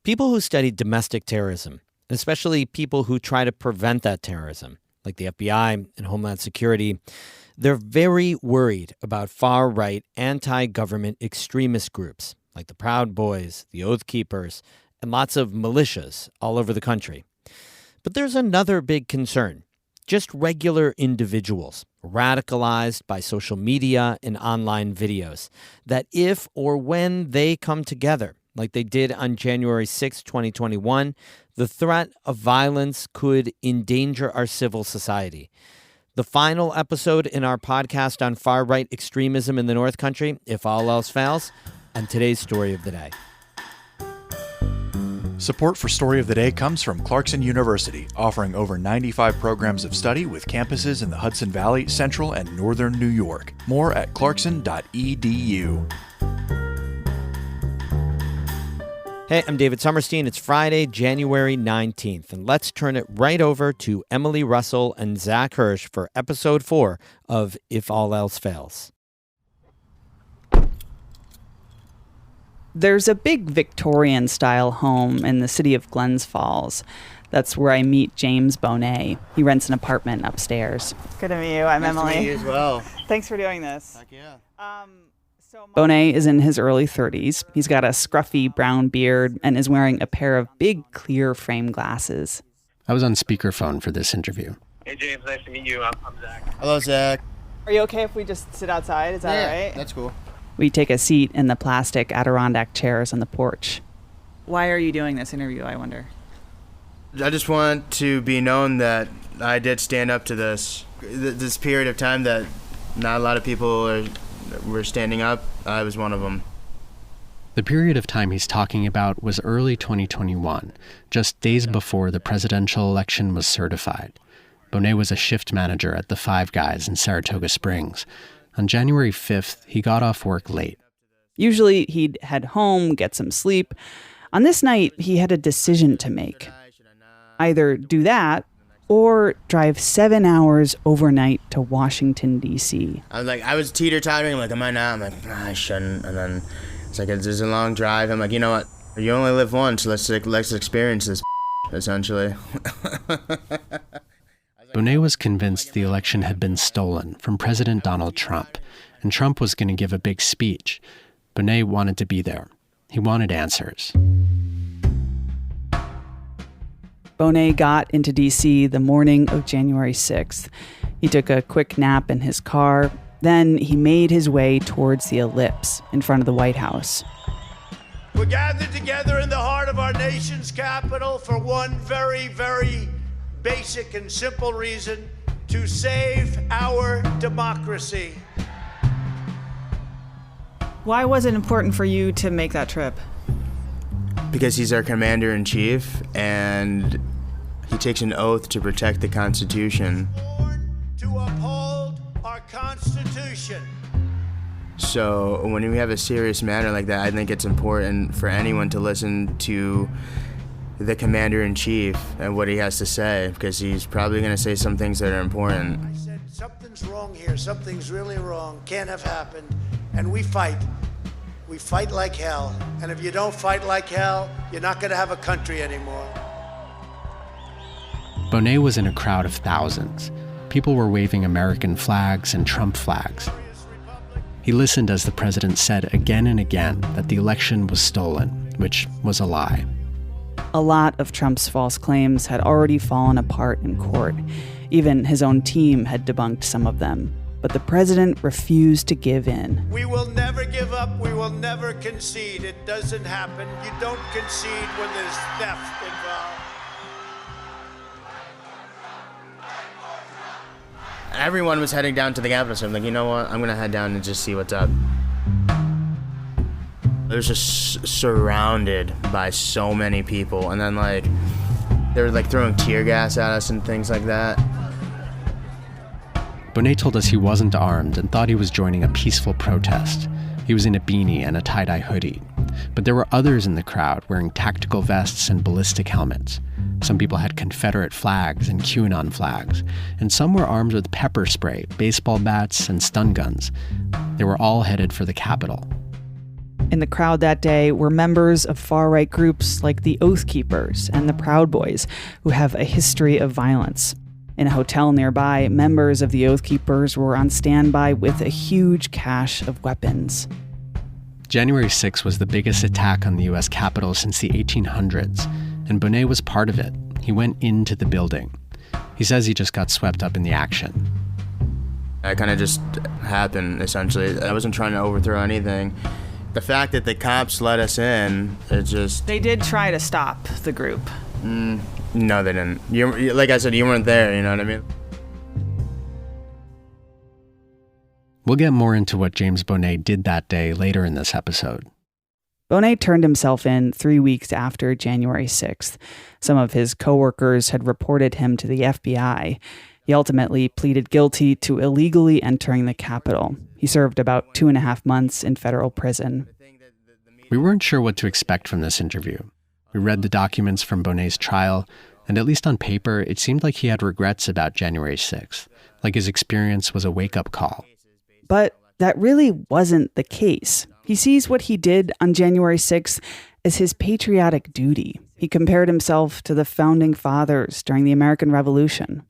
People who study domestic terrorism, especially people who try to prevent that terrorism, like the FBI and Homeland Security, they're very worried about far-right anti-government extremist groups like the Proud Boys, the Oath Keepers, and lots of militias all over the country. But there's another big concern. Just regular individuals, radicalized by social media and online videos, that if or when they come together, like they did on January 6, 2021, the threat of violence could endanger our civil society. The final episode in our podcast on far-right extremism in the North Country, if all else fails, and today's story of the day. Support for Story of the Day comes from Clarkson University, offering over 95 programs of study with campuses in the Hudson Valley, Central, and Northern New York. More at clarkson.edu. Hey, I'm David Sommerstein. It's Friday, January 19th, and let's turn it right over to Emily Russell and Zach Hirsch for episode 4 of If All Else Fails. There's a big Victorian-style home in the city of Glens Falls. That's where I meet James Bonet. He rents an apartment upstairs. Good to meet you. I'm Emily. Nice to meet you as well. Thanks for doing this. Heck yeah. Bonet is in his early 30s. He's got a scruffy brown beard and is wearing a pair of big clear frame glasses. I was on speakerphone for this interview. Hey James, nice to meet you. I'm Zach. Hello, Zach. Are you okay if we just sit outside? Is that all right? That's cool. We take a seat in the plastic Adirondack chairs on the porch. Why are you doing this interview, I wonder? I just want to be known that I did stand up to this period of time that not a lot of people were standing up. I was one of them. The period of time he's talking about was early 2021, just days before the presidential election was certified. Bonet was a shift manager at the Five Guys in Saratoga Springs. On January 5th, he got off work late. Usually he'd head home, get some sleep. On this night, he had a decision to make. Either do that or drive 7 hours overnight to Washington, D.C. I was teeter-tottering. I'm like, am I not? I'm like, nah, I shouldn't. And then it's like, it's a long drive. I'm like, you know what? You only live once. Let's experience this, essentially. Bonet was convinced the election had been stolen from President Donald Trump, and Trump was going to give a big speech. Bonet wanted to be there. He wanted answers. Bonet got into D.C. the morning of January 6th. He took a quick nap in his car. Then he made his way towards the Ellipse in front of the White House. We're gathered together in the heart of our nation's capital for one very, very basic and simple reason: to save our democracy. Why was it important for you to make that trip? Because he's our commander-in-chief, and he takes an oath to protect the Constitution. Born to uphold our Constitution. So when we have a serious matter like that, I think it's important for anyone to listen to the commander-in-chief and what he has to say, because he's probably going to say some things that are important. I said, something's wrong here. Something's really wrong. Can't have happened. And we fight. We fight like hell. And if you don't fight like hell, you're not going to have a country anymore. Bonet was in a crowd of thousands. People were waving American flags and Trump flags. He listened as the president said again and again that the election was stolen, which was a lie. A lot of Trump's false claims had already fallen apart in court. Even his own team had debunked some of them. But the president refused to give in. We will never give up. We will never concede. It doesn't happen. You don't concede when there's theft involved. Everyone was heading down to the Capitol, so I'm like, you know what? I'm going to head down and just see what's up. It was just surrounded by so many people. And then, they were, throwing tear gas at us and things like that. Bonet told us he wasn't armed and thought he was joining a peaceful protest. He was in a beanie and a tie-dye hoodie. But there were others in the crowd wearing tactical vests and ballistic helmets. Some people had Confederate flags and QAnon flags, and some were armed with pepper spray, baseball bats, and stun guns. They were all headed for the Capitol. In the crowd that day were members of far-right groups like the Oath Keepers and the Proud Boys, who have a history of violence. In a hotel nearby, members of the Oath Keepers were on standby with a huge cache of weapons. January 6th was the biggest attack on the U.S. Capitol since the 1800s, and Bonet was part of it. He went into the building. He says he just got swept up in the action. It kind of just happened, essentially. I wasn't trying to overthrow anything. The fact that the cops let us in, it just... They did try to stop the group. No, they didn't. Like I said, you weren't there, you know what I mean? We'll get more into what James Bonet did that day later in this episode. Bonet turned himself in 3 weeks after January 6th. Some of his coworkers had reported him to the FBI. He ultimately pleaded guilty to illegally entering the Capitol. He served about 2.5 months in federal prison. We weren't sure what to expect from this interview. We read the documents from Bonet's trial, and at least on paper, it seemed like he had regrets about January 6th, like his experience was a wake-up call. But that really wasn't the case. He sees what he did on January 6th as his patriotic duty. He compared himself to the founding fathers during the American Revolution.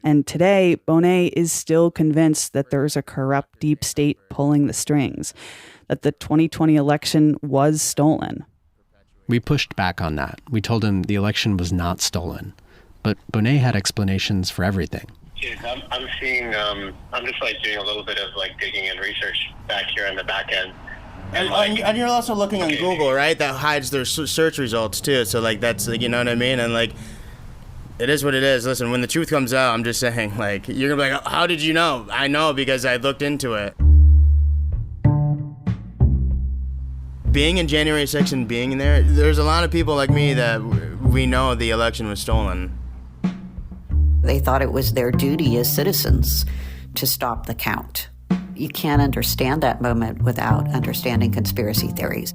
And today, Bonet is still convinced that there's a corrupt deep state pulling the strings, that the 2020 election was stolen. We pushed back on that. We told him the election was not stolen. But Bonet had explanations for everything. I'm seeing, I'm just like doing a little bit of like digging and research back here on the back end. And you're also looking on Google, right? That hides their search results too. So like that's, like, you know what I mean? And like, it is what it is. Listen, when the truth comes out, I'm just saying, like, you're gonna be like, how did you know? I know because I looked into it. Being in January 6th and being in there's a lot of people like me that we know the election was stolen. They thought it was their duty as citizens to stop the count. You can't understand that moment without understanding conspiracy theories.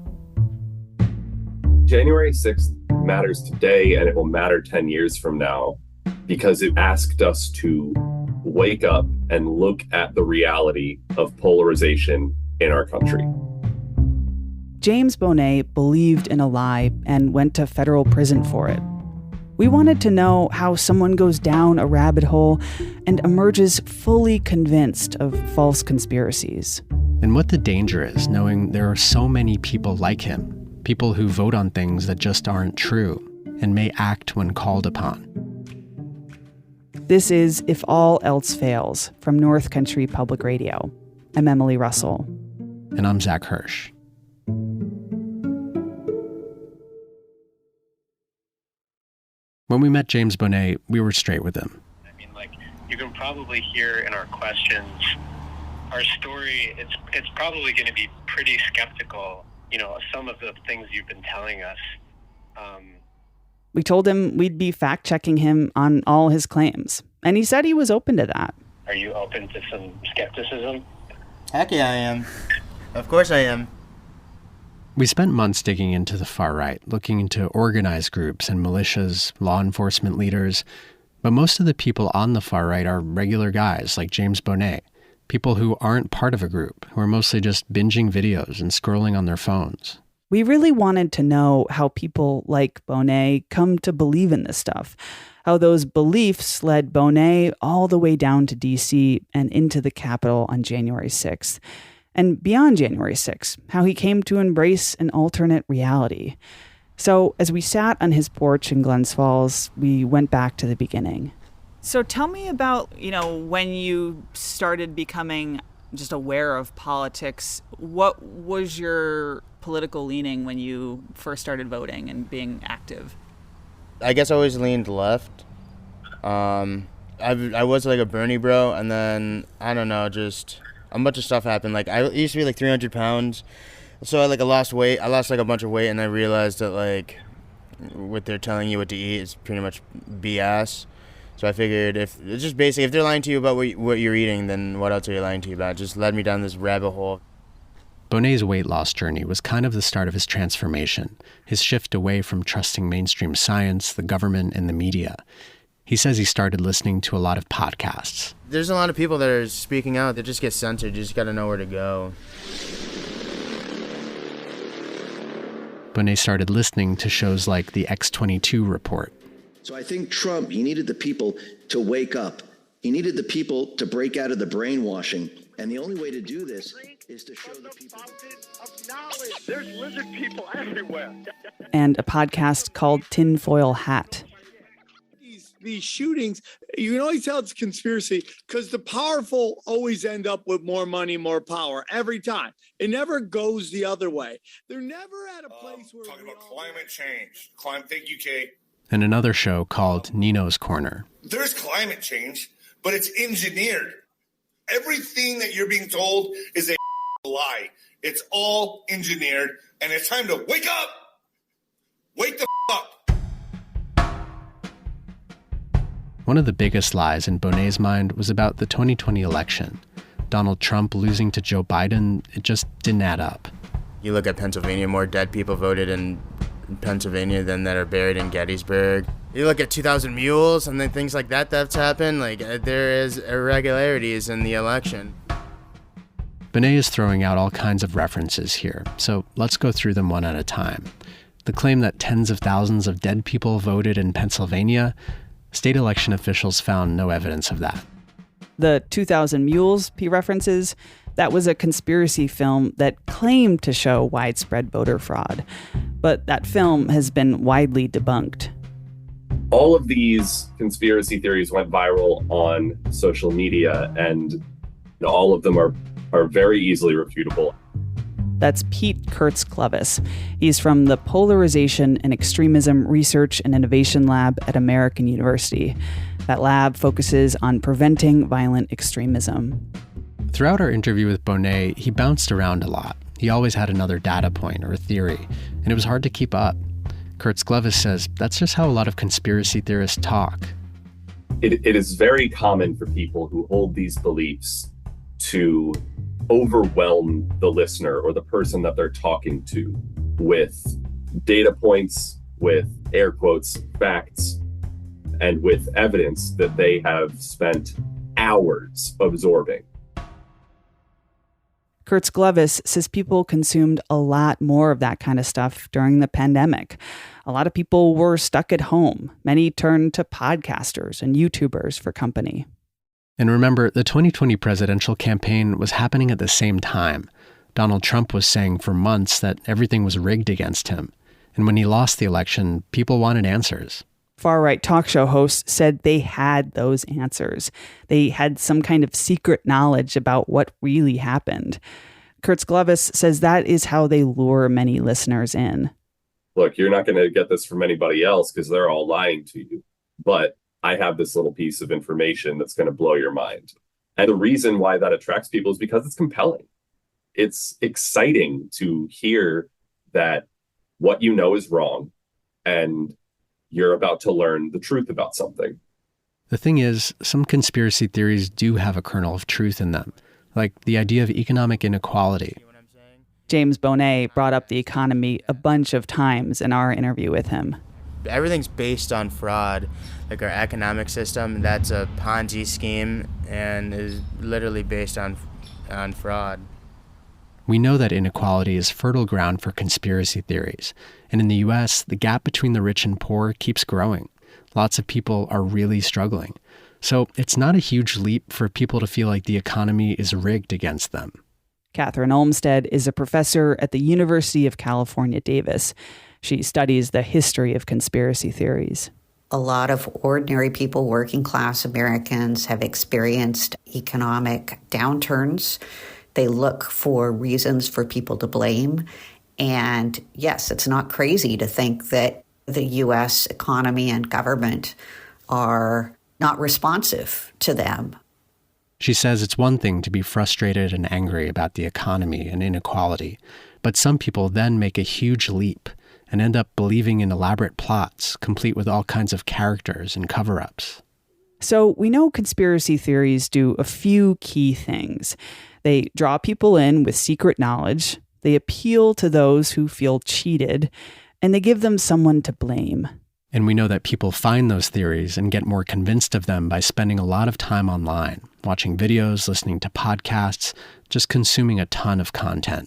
January 6th matters today, and it will matter 10 years from now because it asked us to wake up and look at the reality of polarization in our country. James Bonet believed in a lie and went to federal prison for it. We wanted to know how someone goes down a rabbit hole and emerges fully convinced of false conspiracies. And what the danger is, knowing there are so many people like him, people who vote on things that just aren't true and may act when called upon. This is If All Else Fails from North Country Public Radio. I'm Emily Russell. And I'm Zach Hirsch. When we met James Bonet, we were straight with him. I mean, like, you can probably hear in our questions, our story, it's probably going to be pretty skeptical, you know, of some of the things you've been telling us. We told him we'd be fact-checking him on all his claims, and he said he was open to that. Are you open to some skepticism? Heck yeah, I am. Of course I am. We spent months digging into the far right, looking into organized groups and militias, law enforcement leaders. But most of the people on the far right are regular guys like James Bonet, people who aren't part of a group, who are mostly just binging videos and scrolling on their phones. We really wanted to know how people like Bonet come to believe in this stuff, how those beliefs led Bonet all the way down to D.C. and into the Capitol on January 6th. And beyond January 6th, how he came to embrace an alternate reality. So as we sat on his porch in Glens Falls, we went back to the beginning. So tell me about, when you started becoming just aware of politics. What was your political leaning when you first started voting and being active? I guess I always leaned left. I was like a Bernie bro, and then, I don't know, just a bunch of stuff happened. Like, I used to be like 300 pounds, so I lost weight. I lost like a bunch of weight, and I realized that like what they're telling you what to eat is pretty much BS. So I figured if they're lying to you about what you're eating, then what else are you lying to you about? It just led me down this rabbit hole. Bonet's weight loss journey was kind of the start of his transformation, his shift away from trusting mainstream science, the government, and the media. He says he started listening to a lot of podcasts. There's a lot of people that are speaking out that just get censored. You just got to know where to go. Bonet started listening to shows like the X-22 report. So I think Trump, he needed the people to wake up. He needed the people to break out of the brainwashing. And the only way to do this is to show the people. There's lizard people everywhere. And a podcast called Tinfoil Hat. These shootings, you can always tell it's a conspiracy because the powerful always end up with more money, more power every time. It never goes the other way. They're never at a place where talking about climate change. Thank you, Kay. And another show called Nino's Corner. There's climate change, but it's engineered. Everything that you're being told is a lie. It's all engineered, and it's time to wake up. Wake the up. One of the biggest lies in Bonet's mind was about the 2020 election. Donald Trump losing to Joe Biden, it just didn't add up. You look at Pennsylvania, more dead people voted in Pennsylvania than that are buried in Gettysburg. You look at 2,000 mules and then things like that that's happened. Like, there is irregularities in the election. Bonet is throwing out all kinds of references here, so let's go through them one at a time. The claim that tens of thousands of dead people voted in Pennsylvania, state election officials found no evidence of that. The 2,000 Mules he references, that was a conspiracy film that claimed to show widespread voter fraud. But that film has been widely debunked. All of these conspiracy theories went viral on social media, and all of them are very easily refutable. That's Pete Kurtz-Clovis. He's from the Polarization and Extremism Research and Innovation Lab at American University. That lab focuses on preventing violent extremism. Throughout our interview with Bonet, he bounced around a lot. He always had another data point or a theory, and it was hard to keep up. Kurtz-Clovis says that's just how a lot of conspiracy theorists talk. It is very common for people who hold these beliefs to overwhelm the listener or the person that they're talking to with data points, with air quotes, facts, and with evidence that they have spent hours absorbing. Kurtz-Clovis says people consumed a lot more of that kind of stuff during the pandemic. A lot of people were stuck at home. Many turned to podcasters and YouTubers for company. And remember, the 2020 presidential campaign was happening at the same time. Donald Trump was saying for months that everything was rigged against him. And when he lost the election, people wanted answers. Far-right talk show hosts said they had those answers. They had some kind of secret knowledge about what really happened. Kurtz-Clovis says that is how they lure many listeners in. Look, you're not going to get this from anybody else because they're all lying to you. But I have this little piece of information that's going to blow your mind. And the reason why that attracts people is because it's compelling. It's exciting to hear that what you know is wrong and you're about to learn the truth about something. The thing is, some conspiracy theories do have a kernel of truth in them, like the idea of economic inequality. James Bonet brought up the economy a bunch of times in our interview with him. Everything's based on fraud. Like our economic system, that's a Ponzi scheme and is literally based on fraud. We know that inequality is fertile ground for conspiracy theories. And in the US, the gap between the rich and poor keeps growing. Lots of people are really struggling. So it's not a huge leap for people to feel like the economy is rigged against them. Catherine Olmsted is a professor at the University of California, Davis. She studies the history of conspiracy theories. A lot of ordinary people, working class Americans, have experienced economic downturns. They look for reasons for people to blame. And yes, it's not crazy to think that the U.S. economy and government are not responsive to them. She says it's one thing to be frustrated and angry about the economy and inequality, but some people then make a huge leap and end up believing in elaborate plots, complete with all kinds of characters and cover-ups. So we know conspiracy theories do a few key things. They draw people in with secret knowledge, they appeal to those who feel cheated, and they give them someone to blame. And we know that people find those theories and get more convinced of them by spending a lot of time online, watching videos, listening to podcasts, just consuming a ton of content.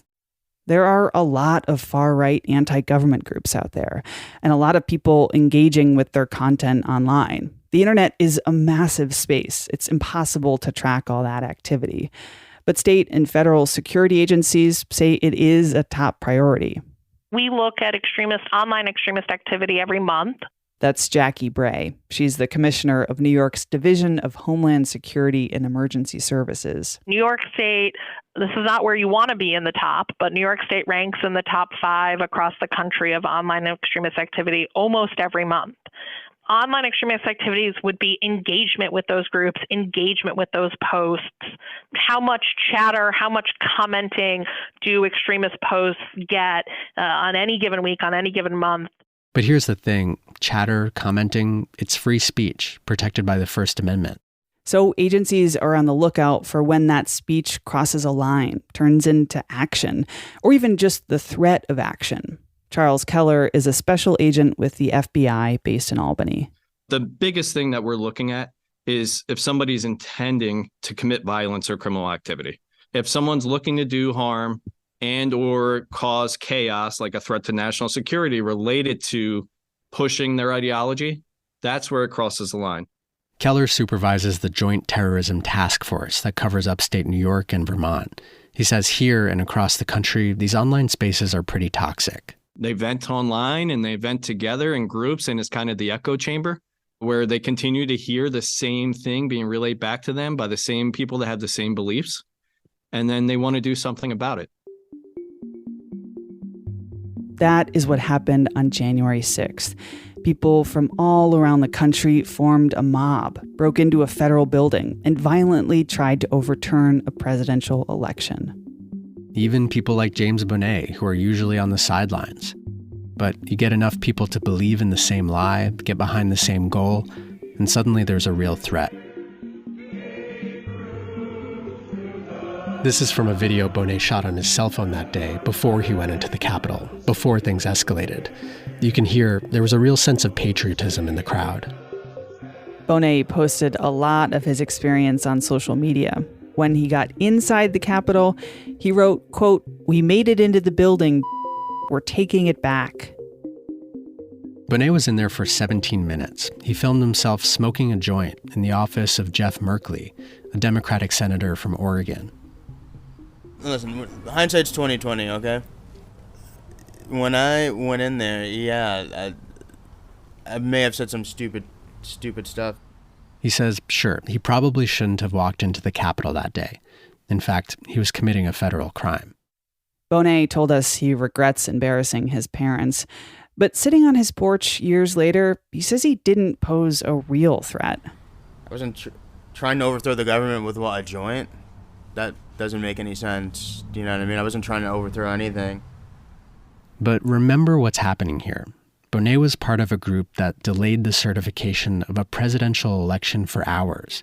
There are a lot of far-right anti-government groups out there, and a lot of people engaging with their content online. The internet is a massive space. It's impossible to track all that activity. But state and federal security agencies say it is a top priority. We look at online extremist activity every month. That's Jackie Bray. She's the commissioner of New York's Division of Homeland Security and Emergency Services. New York State, this is not where you want to be in the top, but New York State ranks in the top 5 across the country of online extremist activity almost every month. Online extremist activities would be engagement with those groups, engagement with those posts. How much chatter, how much commenting do extremist posts get on any given week, on any given month? But here's the thing, chatter, commenting, it's free speech, protected by the First Amendment. So agencies are on the lookout for when that speech crosses a line, turns into action, or even just the threat of action. Charles Keller is a special agent with the FBI based in Albany. The biggest thing that we're looking at is if somebody's intending to commit violence or criminal activity. If someone's looking to do harm and or cause chaos, like a threat to national security related to pushing their ideology, that's where it crosses the line. Keller supervises the Joint Terrorism Task Force that covers upstate New York and Vermont. He says here and across the country, these online spaces are pretty toxic. They vent online and they vent together in groups, and it's kind of the echo chamber where they continue to hear the same thing being relayed back to them by the same people that have the same beliefs, and then they want to do something about it. That is what happened on January 6th. People from all around the country formed a mob, broke into a federal building, and violently tried to overturn a presidential election. Even people like James Bonet, who are usually on the sidelines. But you get enough people to believe in the same lie, get behind the same goal, and suddenly there's a real threat. This is from a video Bonet shot on his cell phone that day before he went into the Capitol, before things escalated. You can hear there was a real sense of patriotism in the crowd. Bonet posted a lot of his experience on social media. When he got inside the Capitol, he wrote, quote, "We made it into the building. We're taking it back." Bonet was in there for 17 minutes. He filmed himself smoking a joint in the office of Jeff Merkley, a Democratic senator from Oregon. Listen, hindsight's 20/20, okay? When I went in there, yeah, I may have said some stupid stuff. He says, sure, he probably shouldn't have walked into the Capitol that day. In fact, he was committing a federal crime. Bonet told us he regrets embarrassing his parents. But sitting on his porch years later, he says he didn't pose a real threat. I wasn't trying to overthrow the government with, a joint? That doesn't make any sense. Do you know what I mean? I wasn't trying to overthrow anything. But remember what's happening here. Bonet was part of a group that delayed the certification of a presidential election for hours.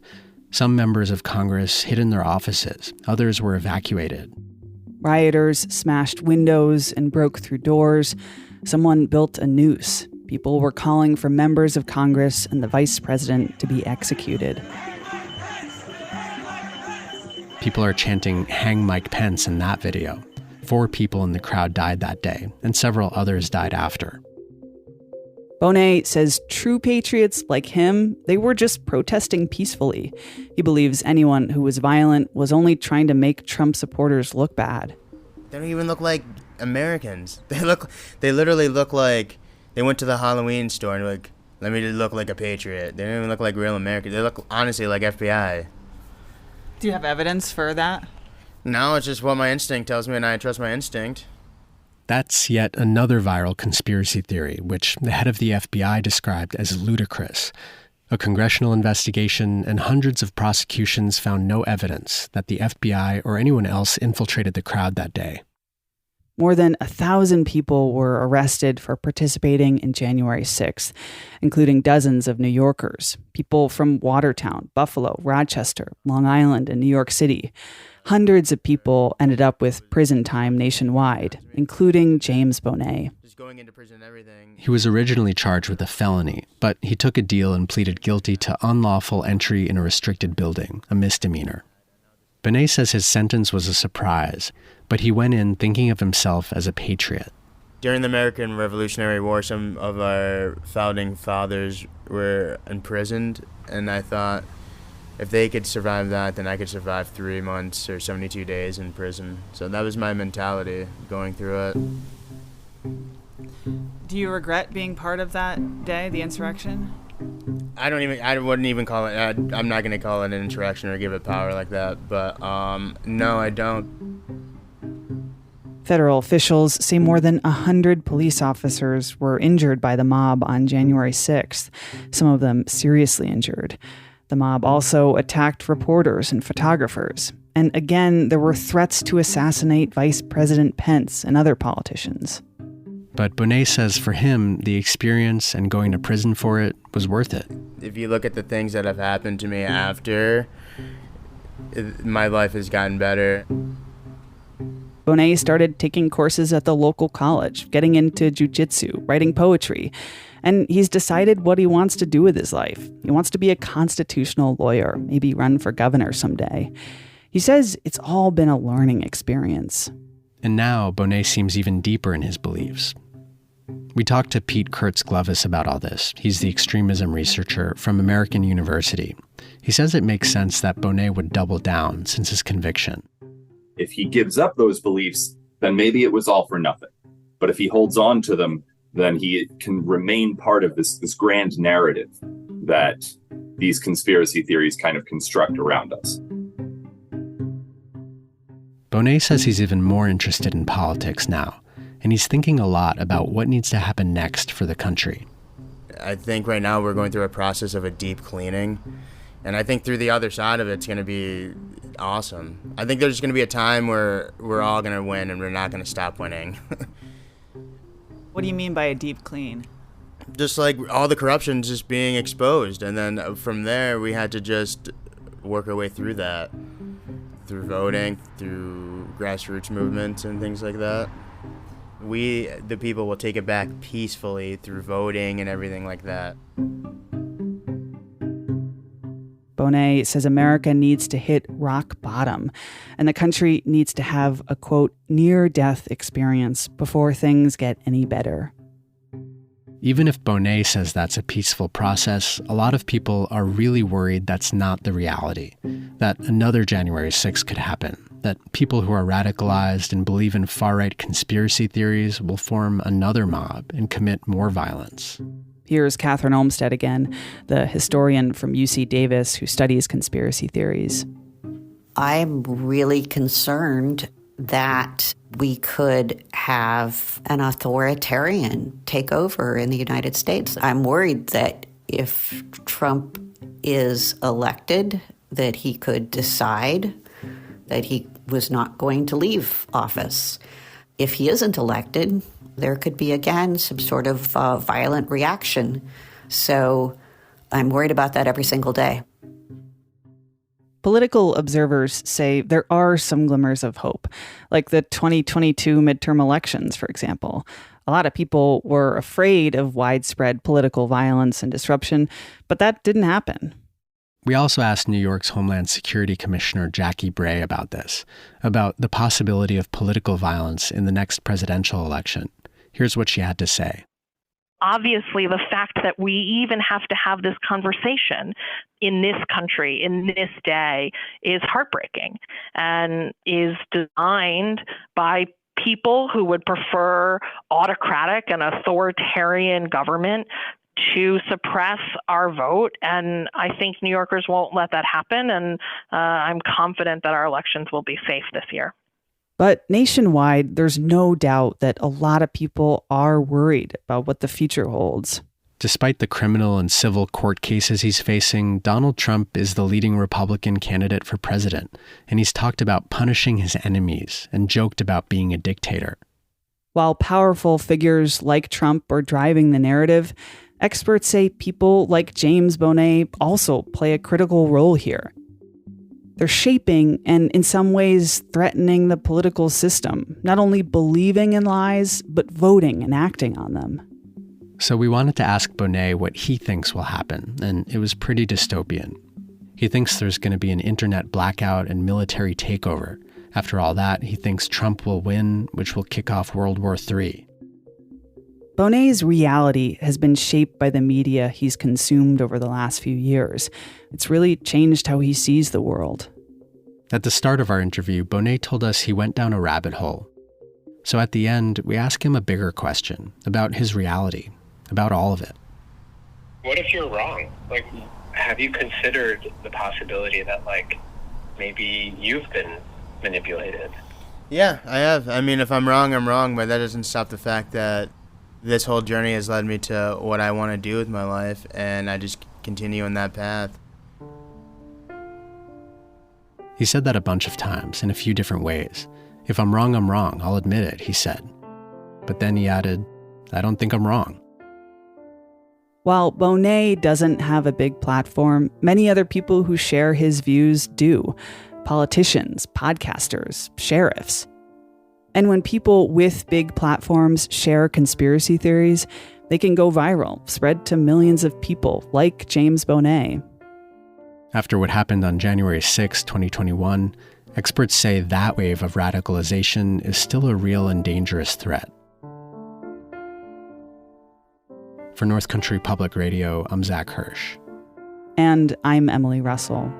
Some members of Congress hid in their offices. Others were evacuated. Rioters smashed windows and broke through doors. Someone built a noose. People were calling for members of Congress and the vice president to be executed. People are chanting, "Hang Mike Pence" in that video. 4 people in the crowd died that day, and several others died after. Bonet says true patriots like him, they were just protesting peacefully. He believes anyone who was violent was only trying to make Trump supporters look bad. They don't even look like Americans. They literally look like they went to the Halloween store and like, let me look like a patriot. They don't even look like real Americans. They look honestly like FBI. Do you have evidence for that? No, it's just what my instinct tells me, and I trust my instinct. That's yet another viral conspiracy theory, which the head of the FBI described as ludicrous. A congressional investigation and hundreds of prosecutions found no evidence that the FBI or anyone else infiltrated the crowd that day. More than 1,000 people were arrested for participating in January 6th, including dozens of New Yorkers, people from Watertown, Buffalo, Rochester, Long Island, and New York City. Hundreds of people ended up with prison time nationwide, including James Bonet. He was originally charged with a felony, but he took a deal and pleaded guilty to unlawful entry in a restricted building, a misdemeanor. Bonet says his sentence was a surprise, but he went in thinking of himself as a patriot. During the American Revolutionary War, some of our founding fathers were imprisoned, and I thought if they could survive that, then I could survive 3 months or 72 days in prison. So that was my mentality going through it. Do you regret being part of that day, the insurrection? I wouldn't even call it, I'm not going to call it an insurrection or give it power like that, but no, I don't. Federal officials say more than 100 police officers were injured by the mob on January 6th, some of them seriously injured. The mob also attacked reporters and photographers. And again, there were threats to assassinate Vice President Pence and other politicians. But Bonet says for him, the experience and going to prison for it was worth it. If you look at the things that have happened to me after, my life has gotten better. Bonet started taking courses at the local college, getting into jiu-jitsu, writing poetry, and he's decided what he wants to do with his life. He wants to be a constitutional lawyer, maybe run for governor someday. He says it's all been a learning experience. And now Bonet seems even deeper in his beliefs. We talked to Pete Kurtz-Glovis about all this. He's the extremism researcher from American University. He says it makes sense that Bonet would double down since his conviction. If he gives up those beliefs, then maybe it was all for nothing. But if he holds on to them, then he can remain part of this grand narrative that these conspiracy theories kind of construct around us. Bonet says he's even more interested in politics now, and he's thinking a lot about what needs to happen next for the country. I think right now we're going through a process of a deep cleaning, and I think through the other side of it's going to be awesome. I think there's going to be a time where we're all going to win and we're not going to stop winning. What do you mean by a deep clean? Just like all the corruption just being exposed, and then from there we had to just work our way through that, through voting, through grassroots movements and things like that. We, the people, will take it back peacefully through voting and everything like that. Bonet says America needs to hit rock bottom, and the country needs to have a, quote, near-death experience before things get any better. Even if Bonet says that's a peaceful process, a lot of people are really worried that's not the reality, that another January 6th could happen, that people who are radicalized and believe in far-right conspiracy theories will form another mob and commit more violence. Here's Catherine Olmsted again, the historian from UC Davis who studies conspiracy theories. I'm really concerned that we could have an authoritarian take over in the United States. I'm worried that if Trump is elected, that he could decide that he was not going to leave office. If he isn't elected, there could be, again, some sort of violent reaction. So I'm worried about that every single day. Political observers say there are some glimmers of hope, like the 2022 midterm elections, for example. A lot of people were afraid of widespread political violence and disruption, but that didn't happen. We also asked New York's Homeland Security Commissioner Jackie Bray about this, about the possibility of political violence in the next presidential election. Here's what she had to say. Obviously, the fact that we even have to have this conversation in this country, in this day, is heartbreaking and is designed by people who would prefer autocratic and authoritarian government to suppress our vote. And I think New Yorkers won't let that happen. And I'm confident that our elections will be safe this year. But nationwide, there's no doubt that a lot of people are worried about what the future holds. Despite the criminal and civil court cases he's facing, Donald Trump is the leading Republican candidate for president, and he's talked about punishing his enemies and joked about being a dictator. While powerful figures like Trump are driving the narrative, experts say people like James Bonet also play a critical role here. They're shaping and in some ways threatening the political system, not only believing in lies, but voting and acting on them. So we wanted to ask Bonet what he thinks will happen, and it was pretty dystopian. He thinks there's going to be an internet blackout and military takeover. After all that, he thinks Trump will win, which will kick off World War III. Bonet's reality has been shaped by the media he's consumed over the last few years. It's really changed how he sees the world. At the start of our interview, Bonet told us he went down a rabbit hole. So at the end, we ask him a bigger question about his reality, about all of it. What if you're wrong? Like, have you considered the possibility that, like, maybe you've been manipulated? Yeah, I have. I mean, if I'm wrong, I'm wrong, but that doesn't stop the fact that this whole journey has led me to what I want to do with my life, and I just continue on that path. He said that a bunch of times in a few different ways. If I'm wrong, I'll admit it, he said. But then he added, I don't think I'm wrong. While Bonet doesn't have a big platform, many other people who share his views do. Politicians, podcasters, sheriffs. And when people with big platforms share conspiracy theories, they can go viral, spread to millions of people, like James Bonet. After what happened on January 6, 2021, experts say that wave of radicalization is still a real and dangerous threat. For North Country Public Radio, I'm Zach Hirsch. And I'm Emily Russell.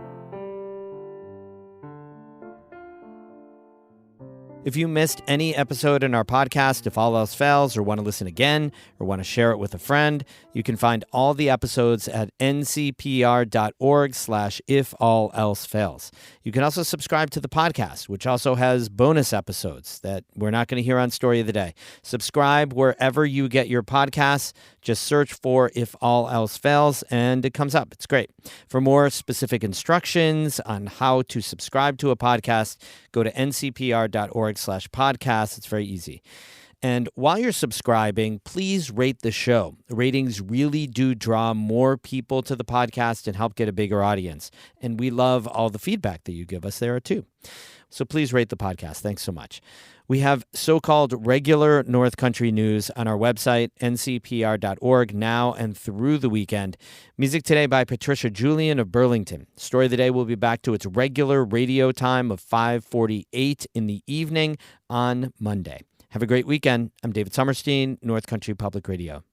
If you missed any episode in our podcast, If All Else Fails, or want to listen again, or want to share it with a friend, you can find all the episodes at ncpr.org/ifallelsefails. You can also subscribe to the podcast, which also has bonus episodes that we're not going to hear on Story of the Day. Subscribe wherever you get your podcasts. Just search for If All Else Fails, and it comes up. It's great. For more specific instructions on how to subscribe to a podcast, go to ncpr.org/podcast. It's very easy. And while you're subscribing, please rate the show. Ratings really do draw more people to the podcast and help get a bigger audience. And we love all the feedback that you give us there too. So please rate the podcast. Thanks so much. We have so-called regular North Country news on our website, ncpr.org, now and through the weekend. Music today by Patricia Julian of Burlington. Story of the Day will be back to its regular radio time of 5:48 in the evening on Monday. Have a great weekend. I'm David Sommerstein, North Country Public Radio.